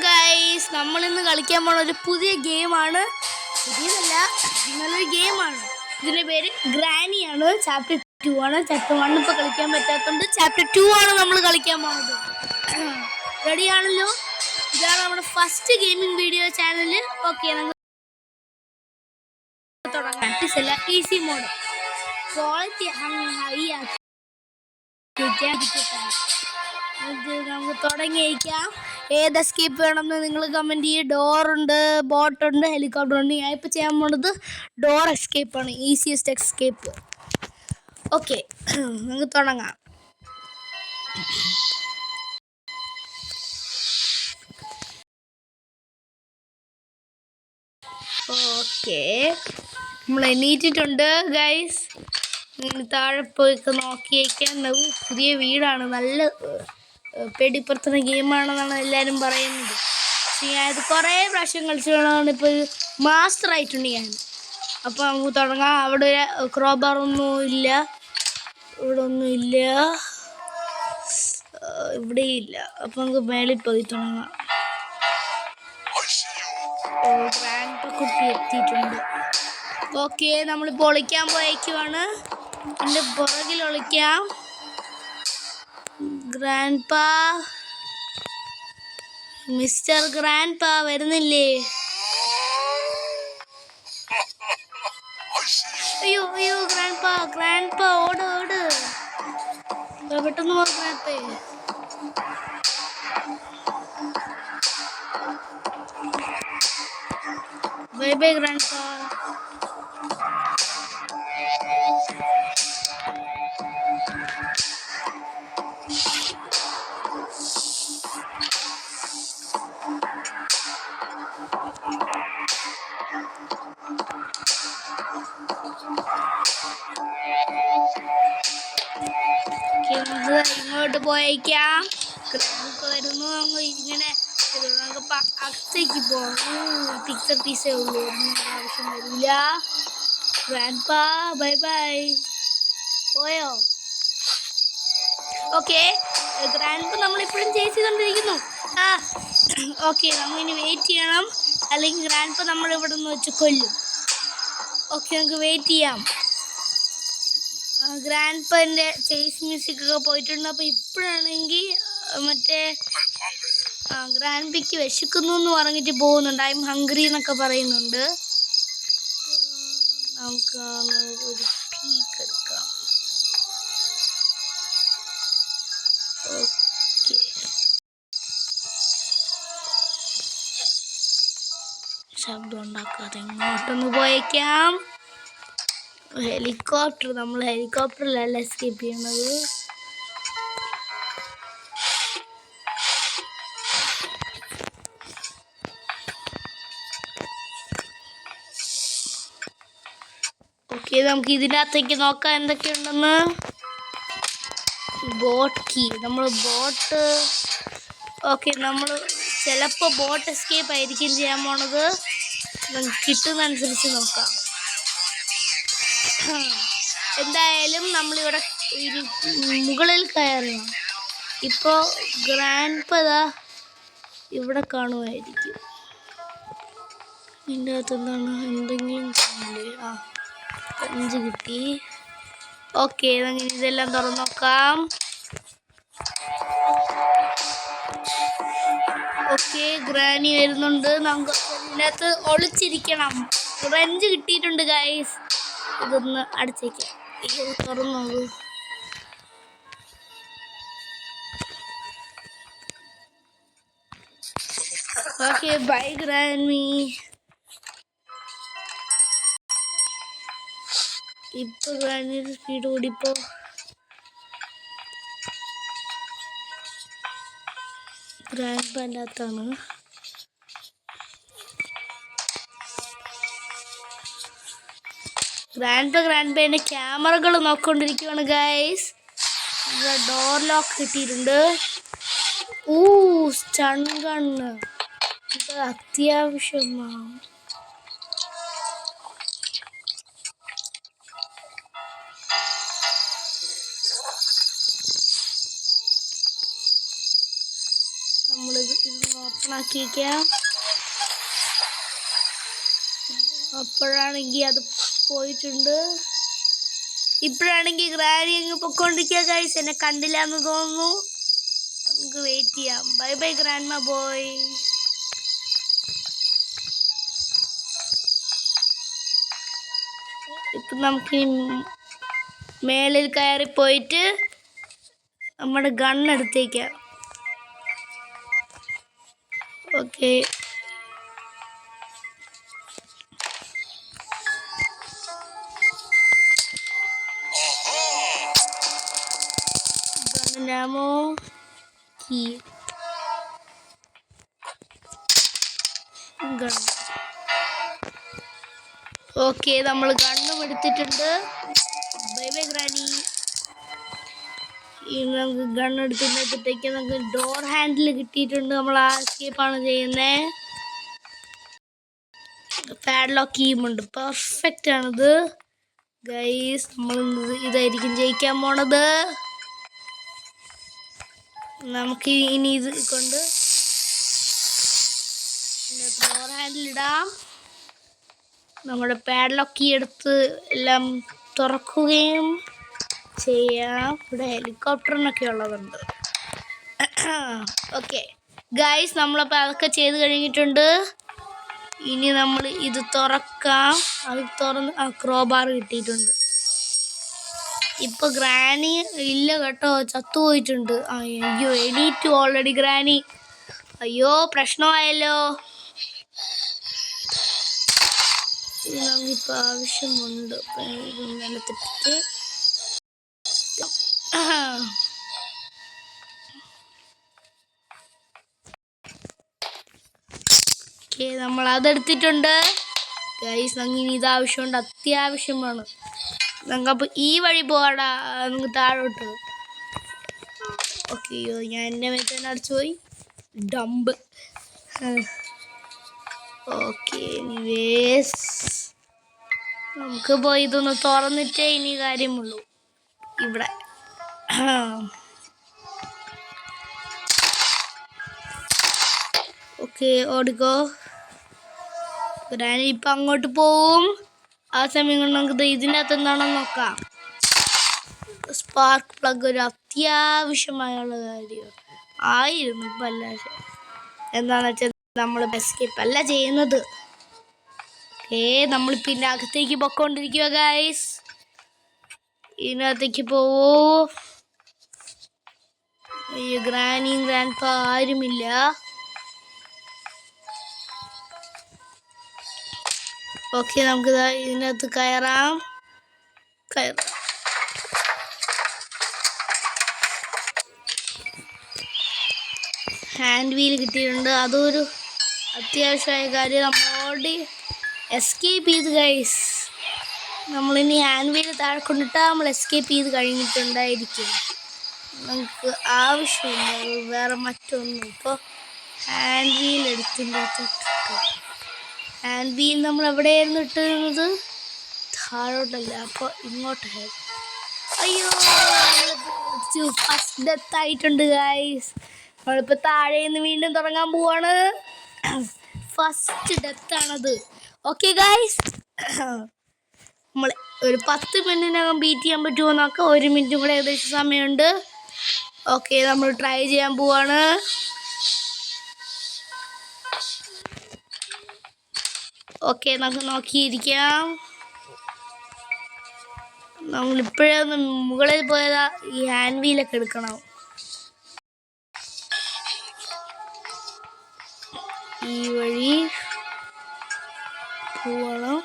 Guys, നമ്മളിന്ന് കളിക്കാൻ പോണ ഒരു പുതിയ ഗെയിമാണ്. പുതിയതല്ല, നല്ലൊരു ഗെയിമാണ്. ഇതിന്റെ പേര് ഗ്രാനിയാണ്. ചാപ്റ്റർ 2 ആണ്. ചാപ്റ്റർ 1 ഇപ്പോൾ കളിക്കാൻ പറ്റാത്തതുകൊണ്ട് ചാപ്റ്റർ 2 ആണ് നമ്മൾ കളിക്കാൻ പോകുന്നത്. റെഡി ആണല്ലോ? ഇതാണ് നമ്മുടെ first gaming video channel. Okay, നമുക്ക് തുടങ്ങാം. ഈസി മോഡ് ക്വാളിറ്റി ഹൈ ആക്കി നമുക്ക് തുടങ്ങിയിരിക്കാം. ഏത് എസ്കേപ്പ് വേണമെന്ന് നിങ്ങൾ കമൻറ്റ് ചെയ്യുക. ഡോറുണ്ട്, ബോട്ടുണ്ട്, ഹെലികോപ്റ്റർ ഉണ്ട്. ഞാൻ ഇപ്പോൾ ചെയ്യാൻ പോണത് ഡോർ എസ്കേപ്പാണ്, ഈസിയസ്റ്റ് എസ്കേപ്പ്. ഓക്കെ, നമുക്ക് തുടങ്ങാം. ഓക്കെ, നമ്മൾ എണീറ്റിട്ടുണ്ട് ഗൈസ്. താഴെ പോയിക്ക് നോക്കിയേക്കാൻ. പുതിയ വീടാണ്, നല്ല പേടിപ്പെടുത്തുന്ന ഗെയിമാണെന്നാണ് എല്ലാവരും പറയുന്നത്. ഞാനിത് കുറേ പ്രാവശ്യം കളിച്ചതാണ്. ഇപ്പോൾ മാസ്റ്റർ ആയിട്ടുണ്ട് ഞാൻ. അപ്പോൾ നമുക്ക് തുടങ്ങാം. അവിടെ ക്രോബാറൊന്നും ഇല്ല, ഇവിടെ ഒന്നുമില്ല, ഇവിടെയില്ല. അപ്പോൾ നമുക്ക് മേളിൽ പോയി തുടങ്ങാം. ഗ്രാൻഡ് കുട്ടി എത്തിയിട്ടുണ്ട്. ഓക്കെ, നമ്മളിപ്പോൾ ഒളിക്കാൻ പോയേക്കുവാണ്. എൻ്റെ പുറകിൽ ഒളിക്കാം. ഗ്രാൻഡ് പാ, മിസ്റ്റർ ഗ്രാൻഡ് പാ വരുന്നില്ലേ? അയ്യോ അയ്യോ, ഗ്രാൻഡ് പാ ഓട് ഓട്, പെട്ടെന്ന് പോ ഗ്രാൻഡ് പാ. ബൈ ബൈ ഗ്രാൻഡ് പാ. ഇങ്ങോട്ട് പോയേക്കാം. ഗ്രാൻഡ് വരുന്നു. ഇങ്ങനെ നമുക്ക് അകത്തേക്ക് പോകാം. പിക്ചർ പീസേ ഉള്ളൂ, ആവശ്യം വരില്ല. ഗ്രാൻഡ് പാ ബൈ ബൈ. പോയോ? ഓക്കെ, ഗ്രാൻഡ് പാ നമ്മളിപ്പോഴും ചേസ് ചെയ്തുകൊണ്ടിരിക്കുന്നു. ഓക്കെ, നമ്മളിനി വെയിറ്റ് ചെയ്യണം, അല്ലെങ്കിൽ ഗ്രാൻഡ് പാ നമ്മൾ ഇവിടെ നിന്ന് വെച്ച് കൊല്ലും. ഓക്കെ, നമുക്ക് വെയിറ്റ് ചെയ്യാം. ഗ്രാൻഡ് പാൻ്റെ ചേസ് മ്യൂസിക് ഒക്കെ പോയിട്ടുണ്ട്. അപ്പോൾ ഇപ്പോഴാണെങ്കിൽ മറ്റേ ഗ്രാൻഡ് പായ്ക്ക് വിശക്കുന്നു എന്ന് പറഞ്ഞിട്ട് പോകുന്നുണ്ട്. ഐ എം ഹംഗ്രി എന്നൊക്കെ പറയുന്നുണ്ട്. നമുക്ക് ഒരു പീക്ക് എടുക്കാം. ഓക്കെ, ശബ്ദം ഉണ്ടാക്കാതെ ഇങ്ങോട്ടൊന്ന് പോയേക്കാം. ഹെലികോപ്റ്റർ, നമ്മൾ ഹെലികോപ്റ്ററിലല്ല എസ്കേപ്പ് ചെയ്യണത്. ഓക്കെ, നമുക്ക് ഇതിനകത്തേക്ക് നോക്കാം എന്തൊക്കെയുണ്ടെന്ന്. ബോട്ട് കീ, നമ്മൾ ബോട്ട്. ഓക്കെ, നമ്മൾ ചിലപ്പോൾ ബോട്ട് എസ്കേപ്പ് ആയിരിക്കും ചെയ്യാൻ പോണത്. കിട്ടുന്നതനുസരിച്ച് നോക്കാം. എന്തായാലും നമ്മളിവിടെ മുകളിൽ കയറണം. ഇപ്പോൾ ഗ്രാൻഡ് പാ ഇവിടെ കാണുമായിരിക്കും. ഇതിൻ്റെ അകത്ത് എന്താണ്, എന്തെങ്കിലും കാണില്ലേ? 5 കിട്ടി. ഓക്കെ, ഇതെല്ലാം തുറന്നു നോക്കാം. ഓക്കെ, ഗ്രാനി വരുന്നുണ്ട്. നമുക്ക് ഇതിനകത്ത് ഒളിച്ചിരിക്കണം. 5 കിട്ടിയിട്ടുണ്ട് ഗൈസ്. ഇതൊന്ന് അടച്ചേക്കാം. തുറന്നു. Okay, bye granny. ഇപ്പൊ ഗ്രാനിയുടെ സ്പീഡ് കൂടിപ്പോ. ഗ്രാൻഡ് പാൻ്റെ അകത്താണ്. ഗ്രാൻഡ് പാൻ്റെ ക്യാമറകൾ നോക്കിക്കൊണ്ടിരിക്കുകയാണ് ഗൈസ്. ഇവിടെ ഡോർ ലോക്ക് കിട്ടിയിട്ടുണ്ട്. സ്റ്റൺ ഗണ്ണ്, ഇത് അത്യാവശ്യമാണ്. നമ്മളിത് ഓപ്പൺ ആക്കി വയ്ക്കാം. അപ്പോഴാണെങ്കിൽ അത് പോയിട്ടുണ്ട്. ഇപ്പോഴാണെങ്കിൽ ഗ്രാനി അങ്ങ് പൊക്കോണ്ടിരിക്കുക ഗൈസ്. എന്നെ കണ്ടില്ല എന്ന് തോന്നുന്നു. നമുക്ക് വെയിറ്റ് ചെയ്യാം. Bye bye grandma boy. ഇപ്പം നമുക്ക് മേളിൽ കയറി പോയിട്ട് നമ്മുടെ ഗണ്ണെടുത്തേക്കാം. ഓക്കെ, ഗണ്ണിനാമോ കീ ഗൺ. ഓക്കെ, നമ്മൾ ഗണ്ണും എടുത്തിട്ടുണ്ട്. Bye bye granny. ഇനി നമുക്ക് ഗണ്ണെടുത്തിട്ടേക്ക് നമുക്ക് ഡോർ ഹാൻഡിൽ കിട്ടിയിട്ടുണ്ട്. നമ്മൾ ആ എസ്കേപ്പാണ് ചെയ്യുന്നത്. പാഡ്ലോക്ക് കീമുണ്ട്. പെർഫെക്റ്റ് ആണിത് ഗൈസ്. നമ്മൾ ഇതായിരിക്കും ജയിക്കാൻ പോണത്. നമുക്ക് ഇനി ഇത് കൊണ്ട് ഡോർ ഹാൻഡിലിടാം. നമ്മുടെ പാഡ്ലോക്ക് കീ എടുത്ത് എല്ലാം തുറക്കുകയും ചെയ്യാം. ഇവിടെ ഹെലികോപ്റ്ററിനൊക്കെ ഉള്ളതുണ്ട്. ഓക്കെ ഗൈസ്, നമ്മളപ്പോൾ അതൊക്കെ ചെയ്ത് കഴിഞ്ഞിട്ടുണ്ട്. ഇനി നമ്മൾ ഇത് തുറക്കാം. അത് തുറന്ന് ക്രോബാർ കിട്ടിയിട്ടുണ്ട്. ഇപ്പൊ ഗ്രാനി ഇല്ല കേട്ടോ, ചത്തുപോയിട്ടുണ്ട്. അയ്യോ, എണീറ്റു ഓൾറെഡി ഗ്രാനി. അയ്യോ, പ്രശ്നമായല്ലോ. നമുക്കിപ്പോൾ ആവശ്യമുണ്ട്. നിലത്തിട്ട് ഓക്കെ, നമ്മൾ അതെടുത്തിട്ടുണ്ട് ഗൈസ്. നമുക്ക് ഇത് ആവശ്യമുണ്ട്, അത്യാവശ്യമാണ്. നമുക്കപ്പോൾ ഈ വഴി പോകാടാ, നമുക്ക് താഴോട്ട്. ഓക്കെ, അയ്യോ, ഞാൻ എൻ്റെ മേത്ത് തന്നെ അടിച്ചു പോയി. ഡംബ്. ഓക്കെ, നമുക്ക് പോയി ഇതൊന്ന് തുറന്നിട്ടേ ഇനി കാര്യമുള്ളൂ. ഇവിടെ ഓക്കെ, ഓടിക്കോ. ഇപ്പം അങ്ങോട്ട് പോവും. ആ സമയം കൊണ്ട് നമുക്ക് ഇതിൻ്റെ അകത്ത് എന്താണെന്ന് നോക്കാം. സ്പാർക്ക് പ്ലഗ് ഒരു അത്യാവശ്യമായുള്ള കാര്യം ആയിരുന്നു. ഇപ്പം അല്ല, എന്താണെന്ന് വെച്ചാൽ നമ്മൾ എസ്കേപ്പ് അല്ല ചെയ്യുന്നത്. ഓക്കെ, നമ്മൾ പിന്നെ അകത്തേക്ക് പൊക്കോണ്ടിരിക്കുക ഗൈസ്. ഇതിനകത്തേക്ക് പോവൂ. ഈ ഗ്രാനിയും ഗ്രാൻഡ്പ ആരുമില്ല. ഓക്കെ, നമുക്ക് ഇതിനകത്ത് കയറാം. ഹാൻഡ് വീൽ കിട്ടിയിട്ടുണ്ട്. അതൊരു അത്യാവശ്യമായ കാര്യം. നമ്മൾ ഓൾറെഡി എസ്കേപ്പ് ചെയ്ത് ഗൈസ്. നമ്മളിനി ഹാൻഡ് വീൽ താഴെ കൊണ്ടിട്ടാൽ നമ്മൾ എസ്കേപ്പ് ചെയ്ത് കഴിഞ്ഞിട്ടുണ്ടായിരിക്കും. നമുക്ക് ആവശ്യമില്ല വേറെ മറ്റൊന്നും. ഇപ്പോൾ ഹാൻഡ് വീൽ എടുത്തിട്ട് ഹാൻഡ് വീൽ നമ്മൾ എവിടെയായിരുന്നു ഇട്ടിരുന്നത്? താഴോട്ടല്ല, അപ്പോൾ ഇങ്ങോട്ടായിരുന്നു. അയ്യോ, ഫസ്റ്റ് ഡെത്ത് ആയിട്ടുണ്ട് ഗൈസ്. നമ്മളിപ്പോൾ താഴെ നിന്ന് വീണ്ടും തുടങ്ങാൻ പോവാണ്. ഫസ്റ്റ് ഡെത്താണത്. ഓക്കെ ഗൈസ്, നമ്മൾ ഒരു 10 മിനിറ്റിനകം ബീറ്റ് ചെയ്യാൻ പറ്റുമോ നോക്കാം. 1 മിനിറ്റും കൂടെ ഏകദേശം സമയമുണ്ട്. ഓക്കെ, നമ്മൾ ട്രൈ ചെയ്യാൻ പോവാണ്. ഓക്കെ, നമുക്ക് നോക്കിയിരിക്കാം. നമ്മളിപ്പോഴേ ഒന്ന് മുകളിൽ പോയതാ. ഈ ഹാൻഡ് വീലൊക്കെ എടുക്കണം. ഈ വഴി പോവണം.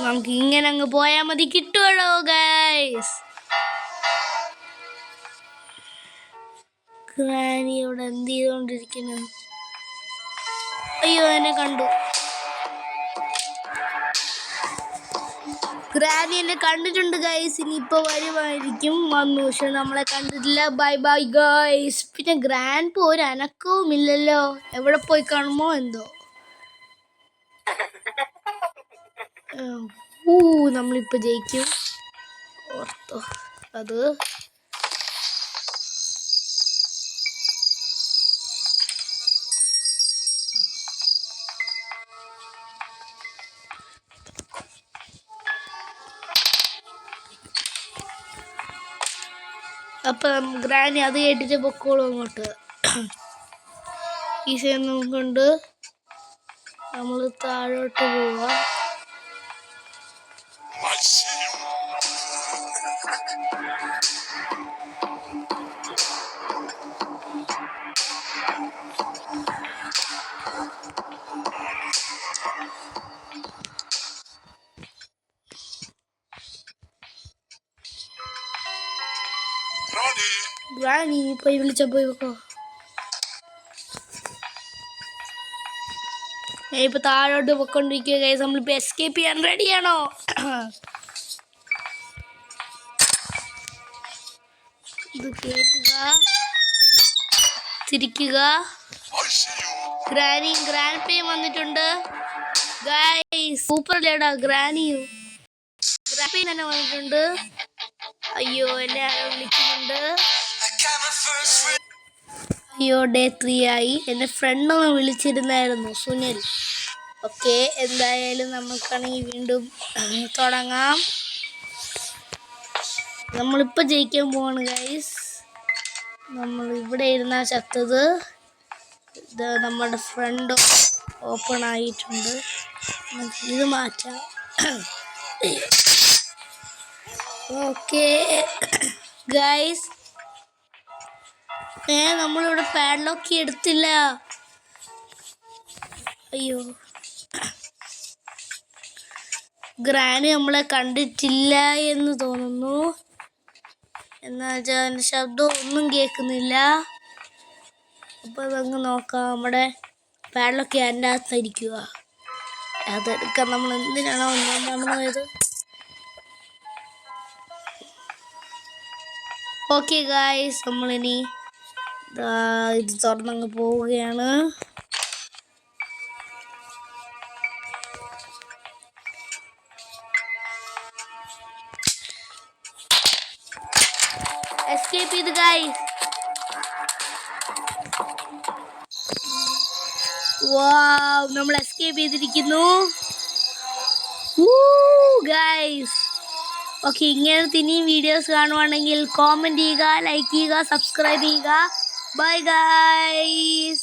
നമുക്ക് ഇങ്ങനെ അങ്ങ് പോയാൽ മതി. കിട്ടുമല്ലോ ഗൈസ്. ഗ്രാനി ഇവിടെ എന്ത് ചെയ്തുകൊണ്ടിരിക്കുന്നു? അയ്യോ, എന്നെ കണ്ടു. ഗ്രാനി എന്നെ കണ്ടിട്ടുണ്ട് ഗൈസ്. ഇനിയിപ്പോൾ വരുമായിരിക്കും. വന്നു, പക്ഷെ നമ്മളെ കണ്ടിട്ടില്ല. Bye bye guys. പിന്നെ ഗ്രാൻഡ് ഒരു അനക്കവും ഇല്ലല്ലോ. എവിടെ പോയി കാണുമോ എന്തോ. നമ്മളിപ്പോൾ ജയിക്കും ഓർത്തോ. അത് അപ്പം ഗ്രാനി അത് കേട്ടിട്ട് പൊക്കോളും അങ്ങോട്ട്. ഈ സൈഡ് കൊണ്ട് നമ്മൾ താഴോട്ട് പോവാ. ഗ്രാനി പോയി വിളിച്ച പോയി വെക്കോ. ഇപ്പൊ താഴോട്ട് പൊക്കൊണ്ടിരിക്കുക ഗൈസ്. നമ്മളിപ്പോ എസ്കേപ്പ് ചെയ്യാൻ റെഡിയാണോ? ഇത് കേട്ടുക, തിരിക്കുക. ഗ്രാനിയും ഗ്രാൻഡ്പയും വന്നിട്ടുണ്ട് ഗൈസ്. സൂപ്പർ ലേടാ ഗ്രാനിയും ഗ്രാൻഡ്പയും തന്നെ വന്നിട്ടുണ്ട്. അയ്യോ എന്നെ ആരോ വിളിക്കുന്നുണ്ട്. അയ്യോ ഡേ 3 ആയി. എൻ്റെ ഫ്രണ്ടൊന്ന് വിളിച്ചിരുന്നായിരുന്നു, സുനിൽ. ഓക്കെ, എന്തായാലും നമുക്കാണെങ്കിൽ വീണ്ടും തുടങ്ങാം. നമ്മളിപ്പോൾ ജയിക്കാൻ പോവാണ് ഗൈസ്. നമ്മൾ ഇവിടെ ഇരുന്നാ ചത്തത്. ഇത് നമ്മുടെ ഫ്രണ്ട് ഓപ്പൺ ആയിട്ടുണ്ട്. ഇത് മാറ്റാം. ഓക്കെ ഗൈസ്, നമ്മളിവിടെ പാഡ്ലോക്ക് എടുത്തില്ല. അയ്യോ, ഗ്രാനി നമ്മളെ കണ്ടിട്ടില്ല എന്ന് തോന്നുന്നു. എന്നുവെച്ചാൽ അതിൻ്റെ ശബ്ദം ഒന്നും കേൾക്കുന്നില്ല. അപ്പോൾ അതങ്ങ് നോക്കാം. നമ്മുടെ പാഡ്ലോക്ക് അതിൻ്റെ അകത്തായിരിക്കുക. അതെടുക്കാൻ നമ്മൾ എന്തിനാണോ പോയത്. ഓക്കെ ഗായ്സ്, നമ്മളിനി ഇത് തുറന്നങ്ങ് പോവുകയാണ്. എസ്കേപ്പ് ചെയ്ത് ഗായ്സ്. വാവ്, നമ്മൾ എസ്കേപ്പ് ചെയ്തിരിക്കുന്നു ഗായ്സ്. ഓക്കെ, ഇങ്ങനത്തെ ഇനിയും വീഡിയോസ് കാണുവാണെങ്കിൽ കോമെന്റ് ചെയ്യുക, ലൈക്ക് ചെയ്യുക, സബ്സ്ക്രൈബ് ചെയ്യുക. Bye guys.